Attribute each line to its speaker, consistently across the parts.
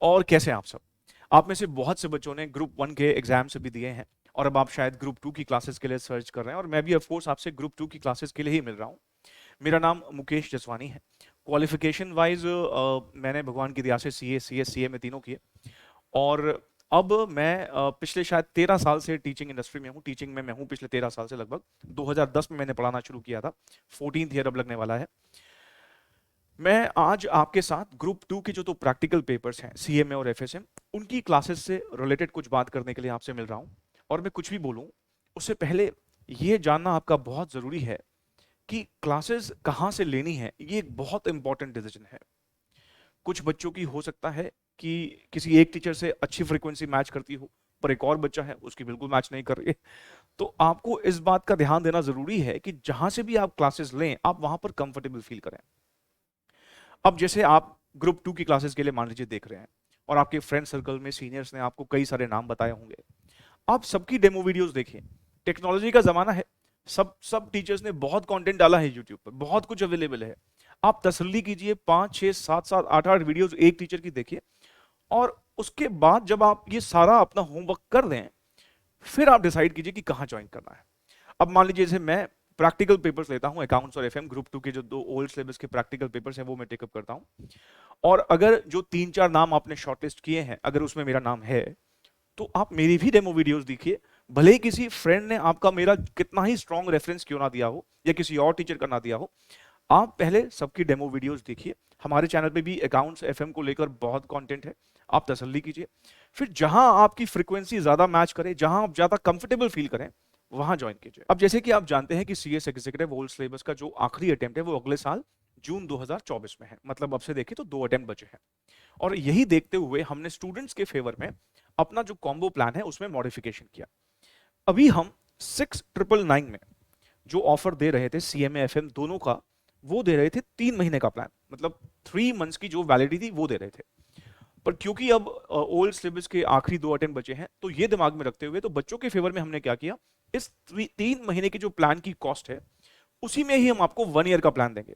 Speaker 1: और कैसे हैं आप सब? आप में से बहुत से बच्चों ने ग्रुप वन के एग्जाम्स भी दिए हैं और अब आप शायद ग्रुप टू की क्लासेस के लिए सर्च कर रहे हैं, और मैं भी ऑफ कोर्स आपसे ग्रुप टू की क्लासेस के लिए ही मिल रहा हूँ। मेरा नाम मुकेश जसवानी है। क्वालिफिकेशन वाइज मैंने भगवान की दया से सी ए में तीनों किए। और अब मैं पिछले शायद 13 साल से टीचिंग इंडस्ट्री में हूँ। टीचिंग में मैं हूँ पिछले 13 साल से लगभग। 2010 में मैंने पढ़ाना शुरू किया था। 14th ईयर अब लगने वाला है। मैं आज आपके साथ ग्रुप टू के जो तो प्रैक्टिकल पेपर्स हैं, सीएमए और एफएसएम, उनकी क्लासेस से रिलेटेड कुछ बात करने के लिए आपसे मिल रहा हूं। और मैं कुछ भी बोलूं उससे पहले ये जानना आपका बहुत जरूरी है कि क्लासेस कहाँ से लेनी है। ये एक बहुत इंपॉर्टेंट डिसीजन है। कुछ बच्चों की हो सकता है कि किसी एक टीचर से अच्छी फ्रीक्वेंसी मैच करती हो, पर एक और बच्चा है उसकी बिल्कुल मैच नहीं कर रही है। तो आपको इस बात का ध्यान देना जरूरी है कि जहां से भी आप क्लासेस लें, आप वहां पर कंफर्टेबल फील करें। अब जैसे आप ग्रुप टू की क्लासेस के लिए मान लीजिए देख रहे हैं, और आपके फ्रेंड सर्कल में सीनियर्स ने आपको कई सारे नाम बताए होंगे। आप सबकी डेमो वीडियोस देखिए। टेक्नोलॉजी का जमाना है। सब टीचर्स ने बहुत कंटेंट डाला है यूट्यूब पर, बहुत कुछ अवेलेबल है। आप तसल्ली कीजिए, 5 6 7 7 8 8 वीडियोस एक टीचर की देखिए। और उसके बाद जब आप ये सारा अपना होमवर्क कर दें, फिर आप डिसाइड कीजिए कि कहाँ ज्वाइन करना है। अब मान लीजिए जैसे मैं प्रैक्टिकल पेपर्स लेता हूँ, अकाउंट्स और एफएम ग्रुप टू के जो दो ओल्ड सिलेबस के प्रैक्टिकल पेपर्स हैं वो मैं टेकअप करता हूँ। और अगर जो 3 4 नाम आपने शॉर्टलिस्ट किए हैं, अगर उसमें मेरा नाम है, तो आप मेरी भी डेमो वीडियोस देखिए। भले ही किसी फ्रेंड ने आपका मेरा कितना ही स्ट्रॉन्ग रेफरेंस क्यों ना दिया हो, या किसी और टीचर का ना दिया हो, आप पहले सबकी डेमो वीडियोस देखिए। हमारे चैनल पे भी अकाउंट्स एफएम को लेकर बहुत कंटेंट है, आप तसल्ली कीजिए। फिर जहां आपकी फ्रीक्वेंसी ज्यादा मैच करे, जहां आप ज्यादा कंफर्टेबल फील करें, वहां ज्वाइन कीजिए। अब जैसे कि आप जानते हैं कि सीएस एग्जीक्यूटिव ओल्ड सिलेबस का जो आखिरी अटेम्प्ट है वो अगले साल जून 2024 में है। मतलब अब से देखिए तो 2 अटेम्प्ट बचे हैं। और यही देखते हुए हमने स्टूडेंट्स के फेवर में अपना जो कॉम्बो प्लान है उसमें मॉडिफिकेशन किया। अभी हम 6999 में जो ऑफर दे रहे थे सीएमए एफएम दोनों का, वो दे रहे थे 3 महीने का प्लान। मतलब 3 मंथ्स की जो वैलिडिटी थी वो दे रहे थे। पर क्योंकि अब ओल्ड सिलेबस के आखिरी 2 अटेम्प्ट बचे हैं, तो ये दिमाग में रखते हुए तो बच्चों के फेवर में हमने क्या किया, इस 3 महीने की जो प्लान की कॉस्ट है उसी में ही हम आपको 1 ईयर का प्लान देंगे।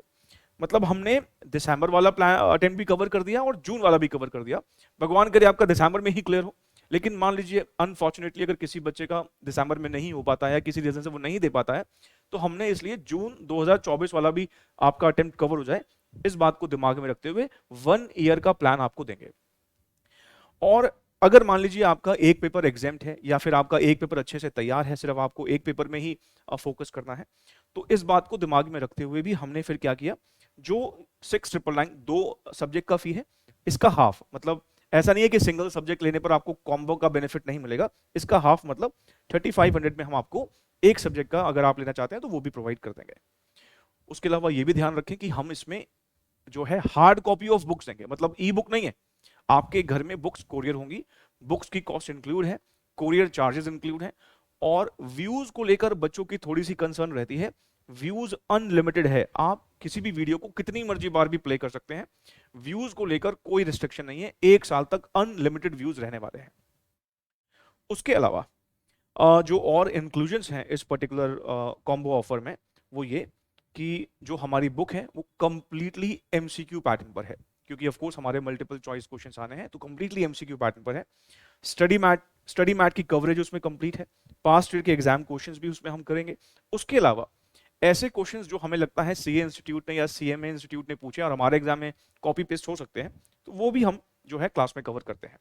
Speaker 1: मतलब हमने दिसंबर वाला प्लान अटेम्प्ट भी कवर कर दिया और जून वाला भी कवर कर दिया। भगवान करे आपका दिसंबर में ही क्लियर हो। लेकिन मान लीजिए अनफॉर्चुनेटली अगर किसी बच्चे का दिसंबर में नहीं हो पाता है, किसी रीजन से वो नहीं दे पाता है, तो हमने इसलिए जून 2024 वाला भी आपका अटेम्प्ट कवर हो जाए, इस बात को दिमाग में रखते हुए 1 ईयर का प्लान आपको देंगे। और अगर मान लीजिए आपका एक पेपर एग्जाम्ट है, या फिर आपका एक पेपर अच्छे से तैयार है, सिर्फ आपको एक पेपर में ही फोकस करना है, तो इस बात को दिमाग में रखते हुए भी हमने फिर क्या किया, जो 6999 2 सब्जेक्ट का फी है, इसका हाफ, मतलब ऐसा नहीं है कि सिंगल सब्जेक्ट लेने पर आपको कॉम्बो का बेनिफिट नहीं मिलेगा। इसका हाफ मतलब 3500 में हम आपको एक सब्जेक्ट का अगर आप लेना चाहते हैं तो वो भी प्रोवाइड कर देंगे। उसके अलावा ये भी ध्यान रखें कि हम इसमें जो है हार्ड कॉपी ऑफ बुक्स देंगे, मतलब ई बुक नहीं है। आपके घर में बुक्स कोरियर होंगी। बुक्स की कॉस्ट इंक्लूड है, कोरियर चार्जेस इंक्लूड है। और व्यूज को लेकर बच्चों की थोड़ी सी कंसर्न रहती है। व्यूज अनलिमिटेड है, आप किसी भी वीडियो को कितनी मर्जी बार भी प्ले कर सकते हैं। व्यूज को लेकर कोई रिस्ट्रिक्शन नहीं है, 1 साल तक अनलिमिटेड व्यूज रहने वाले हैं। उसके अलावा जो और इंक्लूजन्स हैं इस पर्टिकुलर कॉम्बो ऑफर में, वो ये कि जो हमारी बुक है वो कंप्लीटली एमसीक्यू पैटर्न पर है। क्योंकि ऑफ कोर्स हमारे मल्टीपल चॉइस क्वेश्चंस आने हैं, तो कंप्लीटली एमसीक्यू पैटर्न पर है। स्टडी मैट की कवरेज उसमें कंप्लीट है। पास्ट ईयर के एग्जाम क्वेश्चंस भी उसमें हम करेंगे। उसके अलावा ऐसे क्वेश्चंस जो हमें लगता है सीए इंस्टीट्यूट ने या सीएमए इंस्टीट्यूट ने पूछे और हमारे एग्जाम में कॉपी पेस्ट हो सकते हैं, तो वो भी हम जो है क्लास में कवर करते हैं।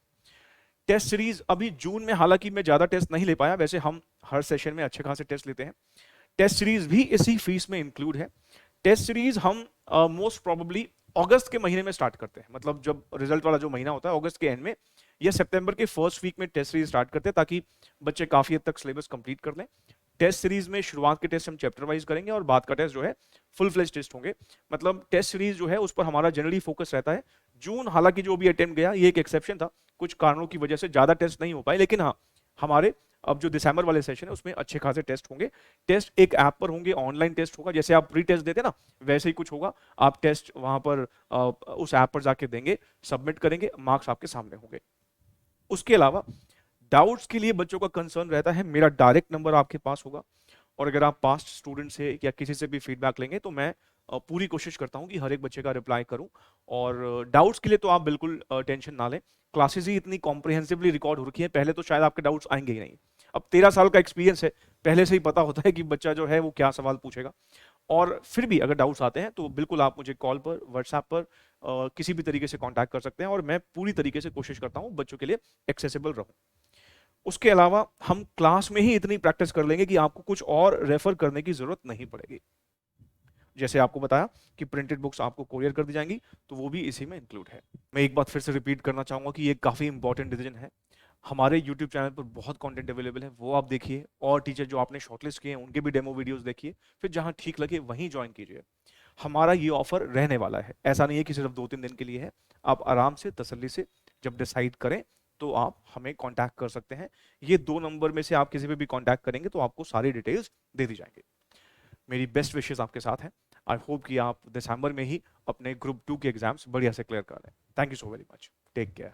Speaker 1: टेस्ट सीरीज अभी जून में, हालांकि मैं ज्यादा टेस्ट नहीं ले पाया, वैसे हम हर सेशन में अच्छे खासे टेस्ट लेते हैं। टेस्ट सीरीज भी इसी फीस में इंक्लूड है। टेस्ट सीरीज हम मोस्ट प्रोबेबली अगस्त के महीने में स्टार्ट करते हैं। मतलब जब रिजल्ट वाला जो महीना होता है अगस्त के एंड में, या सितंबर के फर्स्ट वीक में टेस्ट सीरीज स्टार्ट करते हैं, ताकि बच्चे काफी हद तक सिलेबस कंप्लीट कर लें। टेस्ट सीरीज में शुरुआत के टेस्ट हम चैप्टर वाइज करेंगे और बाद का टेस्ट जो है फुल फ्लेज टेस्ट होंगे। मतलब टेस्ट सीरीज जो है उस पर हमारा जनरली फोकस रहता है। जून हालांकि जो भी अटेम्प्ट गया ये एक एक्सेप्शन था, कुछ कारणों की वजह से ज्यादा टेस्ट नहीं हो पाए, लेकिन हाँ हमारे अब जो दिसंबर वाले सेशन है उसमें अच्छे खासे टेस्ट होंगे। टेस्ट एक ऐप पर होंगे, ऑनलाइन टेस्ट होगा, जैसे आप प्री टेस्ट देते ना वैसे ही कुछ होगा। आप टेस्ट वहां पर उस ऐप पर जाके देंगे, सबमिट करेंगे, मार्क्स आपके सामने होंगे। उसके अलावा डाउट्स के लिए बच्चों का कंसर्न रहता है, मेरा डायरेक्ट नंबर आपके पास होगा। और अगर आप पास्ट स्टूडेंट से या किसी से भी फीडबैक लेंगे तो मैं पूरी कोशिश करता हूँ कि हर एक बच्चे का रिप्लाई करूँ। और डाउट्स के लिए तो आप बिल्कुल टेंशन ना लें, क्लासेस ही इतनी कॉम्प्रिहेंसिवली रिकॉर्ड हो रखी है, पहले तो शायद आपके डाउट्स आएंगे ही नहीं। अब 13 साल का एक्सपीरियंस है, पहले से ही पता होता है कि बच्चा जो है वो क्या सवाल पूछेगा। और फिर भी अगर डाउट्स आते हैं तो बिल्कुल आप मुझे कॉल पर, व्हाट्सएप पर, किसी भी तरीके से कांटेक्ट कर सकते हैं, और मैं पूरी तरीके से कोशिश करता हूँ बच्चों के लिए एक्सेसिबल रहूं। उसके अलावा हम क्लास में ही इतनी प्रैक्टिस कर लेंगे कि आपको कुछ और रेफर करने की जरूरत नहीं पड़ेगी। जैसे आपको बताया कि प्रिंटेड बुक्स आपको कोरियर कर दी जाएंगी, तो वो भी इसी में इंक्लूड है। मैं एक बात फिर से रिपीट करना चाहूंगा कि ये काफ़ी इंपॉर्टेंट डिसीजन है। हमारे यूट्यूब चैनल पर बहुत कंटेंट अवेलेबल है, वो आप देखिए, और टीचर जो आपने शॉर्टलिस्ट किए हैं उनके भी डेमो वीडियोस देखिए, फिर जहां ठीक लगे वहीं ज्वाइन कीजिए। हमारा ये ऑफर रहने वाला है, ऐसा नहीं है कि सिर्फ 2-3 दिन के लिए है। आप आराम से तसल्ली से जब डिसाइड करें तो आप हमें कांटेक्ट कर सकते हैं। ये 2 नंबर में से आप किसी पे भी कांटेक्ट करेंगे तो आपको सारी डिटेल्स दे दी जाएंगी। मेरी बेस्ट विशेस आपके साथ हैं। आई होप कि आप दिसंबर में ही अपने ग्रुप 2 के एग्जाम्स बढ़िया से क्लियर कर लें। Thank you so very much, take care.